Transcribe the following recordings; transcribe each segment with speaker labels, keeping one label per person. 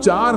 Speaker 1: 4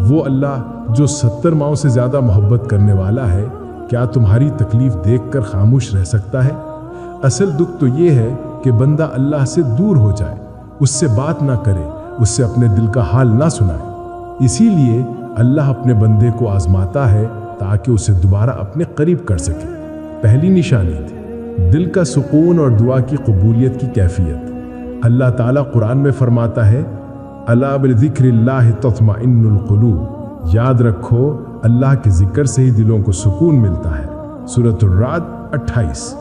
Speaker 2: وہ اللہ جو 70 ماؤں سے زیادہ محبت کرنے والا ہے کیا تمہاری تکلیف دیکھ کر خاموش رہ سکتا ہے؟ اصل دکھ تو یہ ہے کہ بندہ اللہ سے دور ہو جائے، اس سے بات نہ کرے، اس سے اپنے دل کا حال نہ سنائے۔ اسی لیے اللہ اپنے بندے کو آزماتا ہے تاکہ اسے دوبارہ اپنے قریب کر سکے۔ پہلی نشانی تھی دل کا سکون اور دعا کی قبولیت کی کیفیت۔ اللہ تعالیٰ قرآن میں فرماتا ہے الا بذکر اللہ تطمئن القلوب، یاد رکھو اللہ کے ذکر سے ہی دلوں کو سکون ملتا ہے۔ سورۃ الرعد 28۔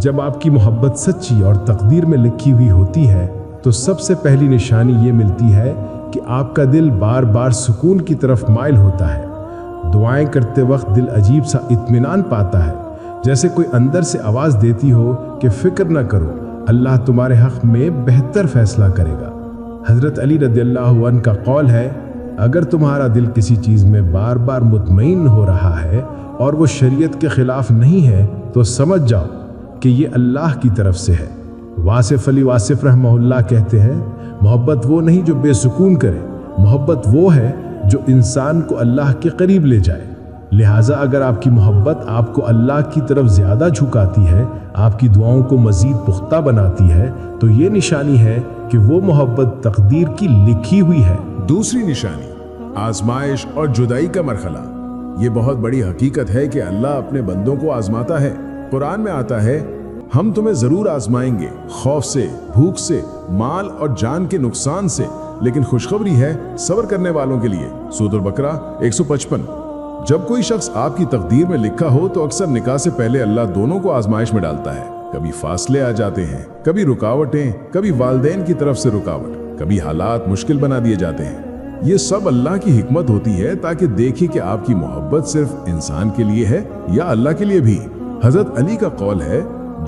Speaker 2: جب آپ کی محبت سچی اور تقدیر میں لکھی ہوئی ہوتی ہے تو سب سے پہلی نشانی یہ ملتی ہے کہ آپ کا دل بار بار سکون کی طرف مائل ہوتا ہے۔ دعائیں کرتے وقت دل عجیب سا اطمینان پاتا ہے، جیسے کوئی اندر سے آواز دیتی ہو کہ فکر نہ کرو، اللہ تمہارے حق میں بہتر فیصلہ کرے گا۔ حضرت علی رضی اللہ عنہ کا قول ہے اگر تمہارا دل کسی چیز میں بار بار مطمئن ہو رہا ہے اور وہ شریعت کے خلاف نہیں ہے تو سمجھ جاؤ کہ یہ اللہ کی طرف سے ہے۔ واصف علی واصف رحمہ اللہ کہتے ہیں محبت وہ نہیں جو بے سکون کرے، محبت وہ ہے جو انسان کو اللہ کے قریب لے جائے۔ لہٰذا اگر آپ کی محبت آپ کو اللہ کی طرف زیادہ جھکاتی ہے، آپ کی دعاؤں کو مزید پختہ بناتی ہے، تو یہ نشانی ہے کہ وہ محبت تقدیر کی لکھی ہوئی ہے۔
Speaker 1: دوسری نشانی آزمائش اور جدائی کا مرحلہ۔ یہ بہت بڑی حقیقت ہے کہ اللہ اپنے بندوں کو آزماتا ہے۔ قرآن میں آتا ہے ہم تمہیں ضرور آزمائیں گے، خوف سے، بھوک سے، مال اور جان کے نقصان سے، لیکن خوشخبری ہے صبر کرنے والوں کے لیے۔ سورۃ البقرہ 155۔ جب کوئی شخص آپ کی تقدیر میں لکھا ہو تو اکثر نکاح سے پہلے اللہ دونوں کو آزمائش میں ڈالتا ہے۔ کبھی فاصلے آ جاتے ہیں، کبھی رکاوٹیں، کبھی والدین کی طرف سے رکاوٹ، کبھی حالات مشکل بنا دیے جاتے ہیں۔ یہ سب اللہ کی حکمت ہوتی ہے تاکہ دیکھیں کہ آپ کی محبت صرف انسان کے لیے ہے یا اللہ کے لیے بھی۔ حضرت علی کا قول ہے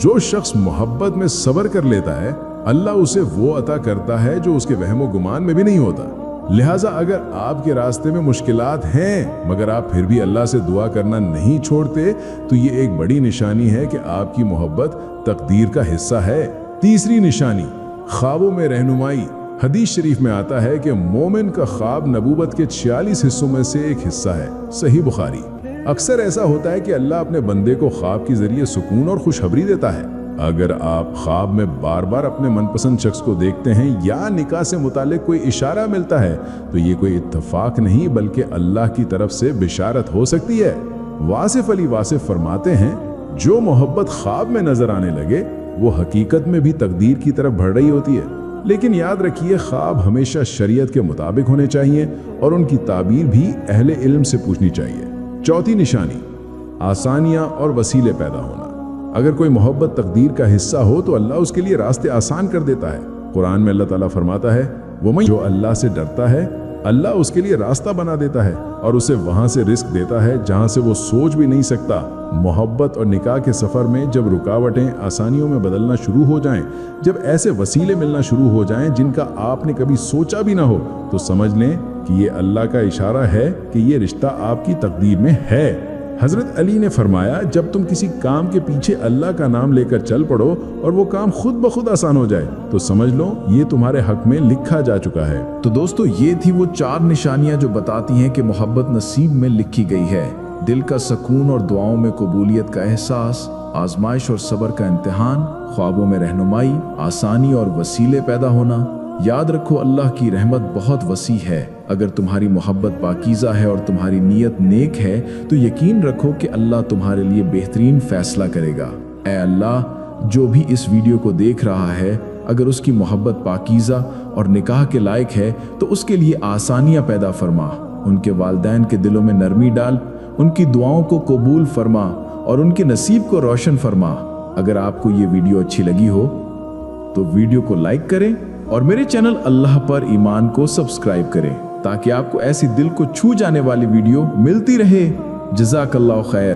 Speaker 1: جو شخص محبت میں صبر کر لیتا ہے اللہ اسے وہ عطا کرتا ہے جو اس کے وہم و گمان میں بھی نہیں ہوتا۔ لہٰذا اگر آپ کے راستے میں مشکلات ہیں مگر آپ پھر بھی اللہ سے دعا کرنا نہیں چھوڑتے تو یہ ایک بڑی نشانی ہے کہ آپ کی محبت تقدیر کا حصہ ہے۔ تیسری نشانی خوابوں میں رہنمائی۔ حدیث شریف میں آتا ہے کہ مومن کا خواب نبوت کے 46 حصوں میں سے ایک حصہ ہے، صحیح بخاری۔ اکثر ایسا ہوتا ہے کہ اللہ اپنے بندے کو خواب کے ذریعے سکون اور خوشخبری دیتا ہے۔ اگر آپ خواب میں بار بار اپنے من پسند شخص کو دیکھتے ہیں یا نکاح سے متعلق کوئی اشارہ ملتا ہے تو یہ کوئی اتفاق نہیں بلکہ اللہ کی طرف سے بشارت ہو سکتی ہے۔ واصف علی واصف فرماتے ہیں جو محبت خواب میں نظر آنے لگے وہ حقیقت میں بھی تقدیر کی طرف بڑھ رہی ہوتی ہے، لیکن یاد رکھیے خواب ہمیشہ شریعت کے مطابق ہونے چاہیے اور ان کی تعبیر بھی اہل علم سے پوچھنی چاہیے۔ چوتھی نشانی آسانیاں اور وسیلے پیدا ہونا۔ اگر کوئی محبت تقدیر کا حصہ ہو تو اللہ اس کے لیے راستے آسان کر دیتا ہے۔ قرآن میں اللہ تعالیٰ فرماتا ہے جو اللہ سے ڈرتا ہے اللہ اس کے لیے راستہ بنا دیتا ہے اور اسے وہاں سے رزق دیتا ہے جہاں سے وہ سوچ بھی نہیں سکتا۔ محبت اور نکاح کے سفر میں جب رکاوٹیں آسانیوں میں بدلنا شروع ہو جائیں، جب ایسے وسیلے ملنا شروع ہو جائیں جن کا آپ نے کبھی سوچا بھی نہ ہو تو سمجھ لیں کہ یہ اللہ کا اشارہ ہے کہ یہ رشتہ آپ کی تقدیر میں ہے۔ حضرت علی نے فرمایا جب تم کسی کام کے پیچھے اللہ کا نام لے کر چل پڑو اور وہ کام خود بخود آسان ہو جائے تو سمجھ لو یہ تمہارے حق میں لکھا جا چکا ہے۔
Speaker 3: تو دوستو یہ تھی وہ 4 نشانیاں جو بتاتی ہیں کہ محبت نصیب میں لکھی گئی ہے۔ دل کا سکون اور دعاؤں میں قبولیت کا احساس، آزمائش اور صبر کا امتحان، خوابوں میں رہنمائی، آسانی اور وسیلے پیدا ہونا۔ یاد رکھو اللہ کی رحمت بہت وسیع ہے۔ اگر تمہاری محبت پاکیزہ ہے اور تمہاری نیت نیک ہے تو یقین رکھو کہ اللہ تمہارے لیے بہترین فیصلہ کرے گا۔ اے اللہ جو بھی اس ویڈیو کو دیکھ رہا ہے اگر اس کی محبت پاکیزہ اور نکاح کے لائق ہے تو اس کے لیے آسانیاں پیدا فرما، ان کے والدین کے دلوں میں نرمی ڈال، ان کی دعاؤں کو قبول فرما اور ان کے نصیب کو روشن فرما۔ اگر آپ کو یہ ویڈیو اچھی لگی ہو تو ویڈیو کو لائک کریں اور میرے چینل اللہ پر ایمان کو سبسکرائب کریں تاکہ آپ کو ایسی دل کو چھو جانے والی ویڈیو ملتی رہے۔ جزاک اللہ خیر۔